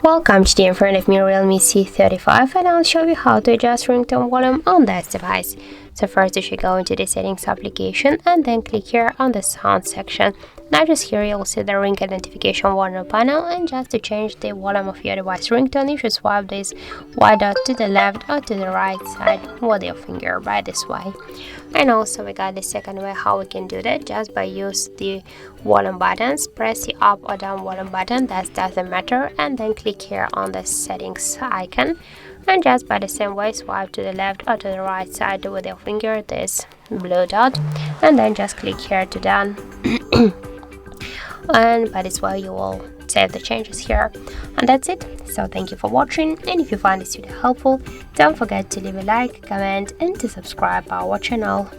Welcome to the in front of me REALME C35, and I'll show you how to adjust ringtone volume on this device. So first you should go into the settings application and then click here on the sound section. Now just here you'll see the ring identification warner panel, and just to change the volume of your device ringtone you should swipe this white dot to the left or to the right side with your finger by this way. And also we got the second way how we can do that, just by use the volume buttons. Press the up or down volume button, that doesn't matter, and then click here on the settings icon, and just by the same way swipe to the left or to the right side with your finger, this blue dot, and then just click here to done. And by this way you will save the changes here, and that's it. So thank you for watching, and if you find this video helpful, don't forget to leave a like, comment and to subscribe our channel.